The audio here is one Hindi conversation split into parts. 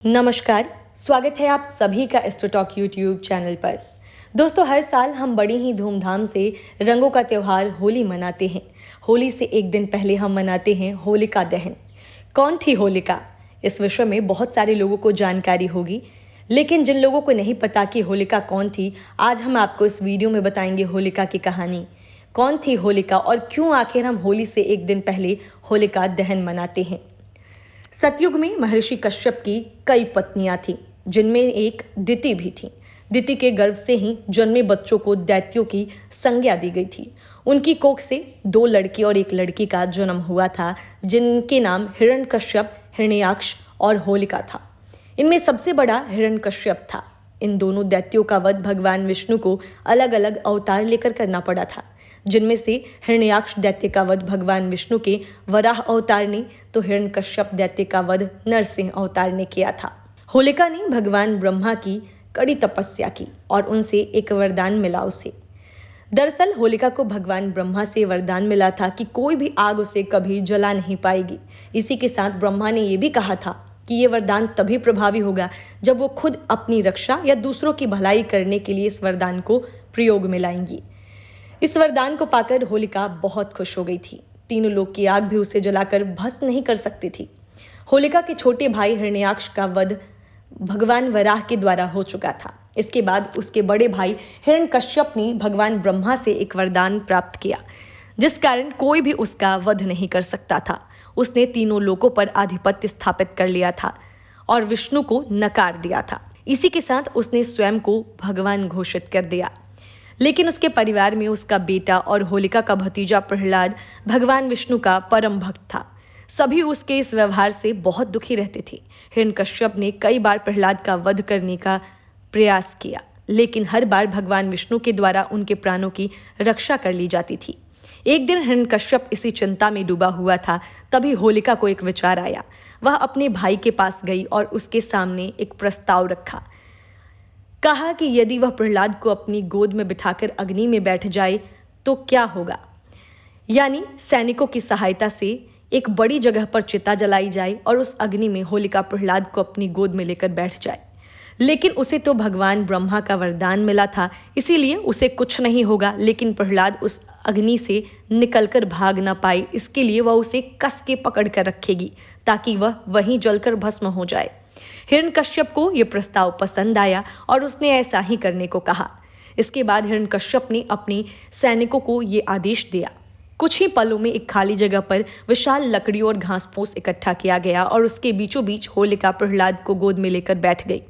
नमस्कार, स्वागत है आप सभी का एस्ट्रो टॉक यूट्यूब चैनल पर। दोस्तों, हर साल हम बड़ी ही धूमधाम से रंगों का त्योहार होली मनाते हैं। होली से एक दिन पहले हम मनाते हैं होलिका दहन। कौन थी होलिका? इस विषय में बहुत सारे लोगों को जानकारी होगी, लेकिन जिन लोगों को नहीं पता कि होलिका कौन थी, आज हम आपको इस वीडियो में बताएंगे होलिका की कहानी। कौन थी होलिका और क्यों आखिर हम होली से एक दिन पहले होलिका दहन मनाते हैं। सतयुग में महर्षि कश्यप की कई पत्नियां थीं, जिनमें एक दिति भी थी। दिति के गर्भ से ही जन्मे बच्चों को दैत्यों की संज्ञा दी गई थी। उनकी कोख से 2 लड़के और 1 लड़की का जन्म हुआ था, जिनके नाम हिरण्यकश्यप, हिरण्याक्ष और होलिका था। इनमें सबसे बड़ा हिरण्यकश्यप था। इन दोनों दैत्यों का वध भगवान विष्णु को अलग अलग अवतार लेकर करना पड़ा था, जिनमें से हिरण्याक्ष दैत्य का वध भगवान विष्णु के वराह अवतार ने, तो हिरण्यकश्यप दैत्य का वध नरसिंह अवतार ने किया था। होलिका ने भगवान ब्रह्मा की कड़ी तपस्या की और उनसे एक वरदान मिला उसे। दरअसल होलिका को भगवान ब्रह्मा से वरदान मिला था कि कोई भी आग उसे कभी जला नहीं पाएगी। इसी के साथ ब्रह्मा ने यह भी कहा था कि यह वरदान तभी प्रभावी होगा जब वो खुद अपनी रक्षा या दूसरों की भलाई करने के लिए इस वरदान को प्रयोग में लाएंगी। इस वरदान को पाकर होलिका बहुत खुश हो गई थी। तीनों लोग की आग भी उसे जलाकर भस्म नहीं कर सकती थी। होलिका के छोटे भाई हिरण्याक्ष का वध भगवान वराह के द्वारा हो चुका था। इसके बाद उसके बड़े भाई हिरण्यकश्यप ने भगवान ब्रह्मा से एक वरदान प्राप्त किया, जिस कारण कोई भी उसका वध नहीं कर सकता था। उसने तीनों लोकों पर आधिपत्य स्थापित कर लिया था और विष्णु को नकार दिया था। इसी के साथ उसने स्वयं को भगवान घोषित कर दिया। लेकिन उसके परिवार में उसका बेटा और होलिका का भतीजा प्रहलाद भगवान विष्णु का परम भक्त था। सभी उसके इस व्यवहार से बहुत दुखी रहते थे। हिरण्यकश्यप ने कई बार प्रहलाद का वध करने का प्रयास किया, लेकिन हर बार भगवान विष्णु के द्वारा उनके प्राणों की रक्षा कर ली जाती थी। एक दिन हिरण्यकश्यप इसी चिंता में डूबा हुआ था, तभी होलिका को एक विचार आया। वह अपने भाई के पास गई और उसके सामने एक प्रस्ताव रखा। कहा कि यदि वह प्रहलाद को अपनी गोद में बिठाकर अग्नि में बैठ जाए तो क्या होगा। यानी सैनिकों की सहायता से एक बड़ी जगह पर चिता जलाई जाए और उस अग्नि में होलिका प्रहलाद को अपनी गोद में लेकर बैठ जाए। लेकिन उसे तो भगवान ब्रह्मा का वरदान मिला था, इसीलिए उसे कुछ नहीं होगा। लेकिन प्रहलाद उस अग्नि से निकलकर भाग ना पाए, इसके लिए वह उसे कस के पकड़ कर रखेगी ताकि वह वहीं जलकर भस्म हो जाए। हिरण्यकश्यप को यह प्रस्ताव पसंद आया और उसने ऐसा ही करने को कहा। इसके बाद हिरण्यकश्यप ने अपने सैनिकों को यह आदेश दिया। कुछ ही पलों में एक खाली जगह पर विशाल लकड़ी और घास फूस इकट्ठा किया गया और उसके बीचों बीच होलिका प्रहलाद को गोद में लेकर बैठ गई।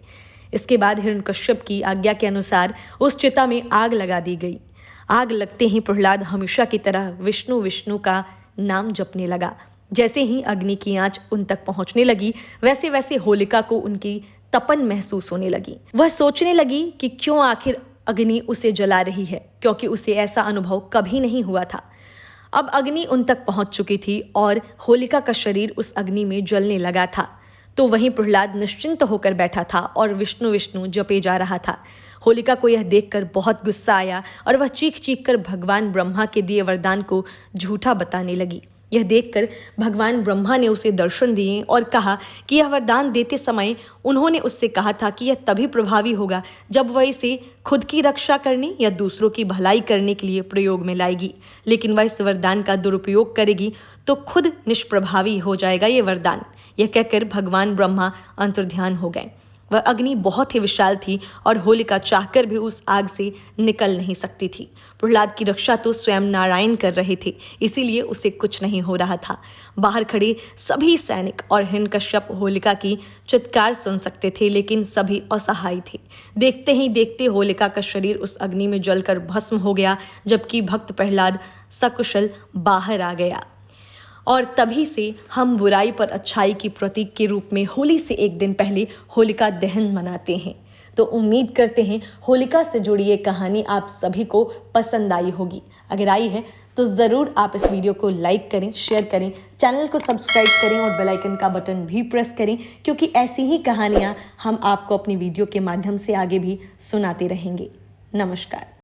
इसके बाद हिरण्यकश्यप की आज्ञा के अनुसार उस चिता में आग लगा दी गई। आग लगते ही प्रहलाद हमेशा की तरह विष्णु विष्णु का नाम जपने लगा। जैसे ही अग्नि की आंच उन तक पहुंचने लगी, वैसे वैसे होलिका को उनकी तपन महसूस होने लगी। वह सोचने लगी कि क्यों आखिर अग्नि उसे जला रही है, क्योंकि उसे ऐसा अनुभव कभी नहीं हुआ था। अब अग्नि उन तक पहुंच चुकी थी और होलिका का शरीर उस अग्नि में जलने लगा था, तो वहीं प्रहलाद निश्चिंत होकर बैठा था और विष्णु विष्णु जपे जा रहा था। होलिका को यह देखकर बहुत गुस्सा आया और वह चीख चीख कर भगवान ब्रह्मा के दिए वरदान को झूठा बताने लगी। यह देखकर भगवान ब्रह्मा ने उसे दर्शन दिए और कहा कि यह वरदान देते समय उन्होंने उससे कहा था कि यह तभी प्रभावी होगा जब वह इसे खुद की रक्षा करने या दूसरों की भलाई करने के लिए प्रयोग में लाएगी। लेकिन वह इस वरदान का दुरुपयोग करेगी तो खुद निष्प्रभावी हो जाएगा ये वरदान। यह कहकर भगवान ब्रह्मा अंतर्ध्यान हो गए। वह अग्नि बहुत ही विशाल थी और होलिका चाहकर भी उस आग से निकल नहीं सकती थी। प्रहलाद की रक्षा तो स्वयं नारायण कर रहे थे, इसीलिए उसे कुछ नहीं हो रहा था। बाहर खड़े सभी सैनिक और हिरण्यकश्यप होलिका की चित्कार सुन सकते थे, लेकिन सभी असहाय थे। देखते ही देखते होलिका का शरीर उस अग्नि में जलकर भस्म हो गया, जबकि भक्त प्रहलाद सकुशल बाहर आ गया। और तभी से हम बुराई पर अच्छाई की प्रतीक के रूप में होली से एक दिन पहले होलिका दहन मनाते हैं। तो उम्मीद करते हैं होलिका से जुड़ी ये कहानी आप सभी को पसंद आई होगी। अगर आई है तो जरूर आप इस वीडियो को लाइक करें, शेयर करें, चैनल को सब्सक्राइब करें और बेल आइकन का बटन भी प्रेस करें, क्योंकि ऐसी ही कहानियां हम आपको अपनी वीडियो के माध्यम से आगे भी सुनाते रहेंगे। नमस्कार।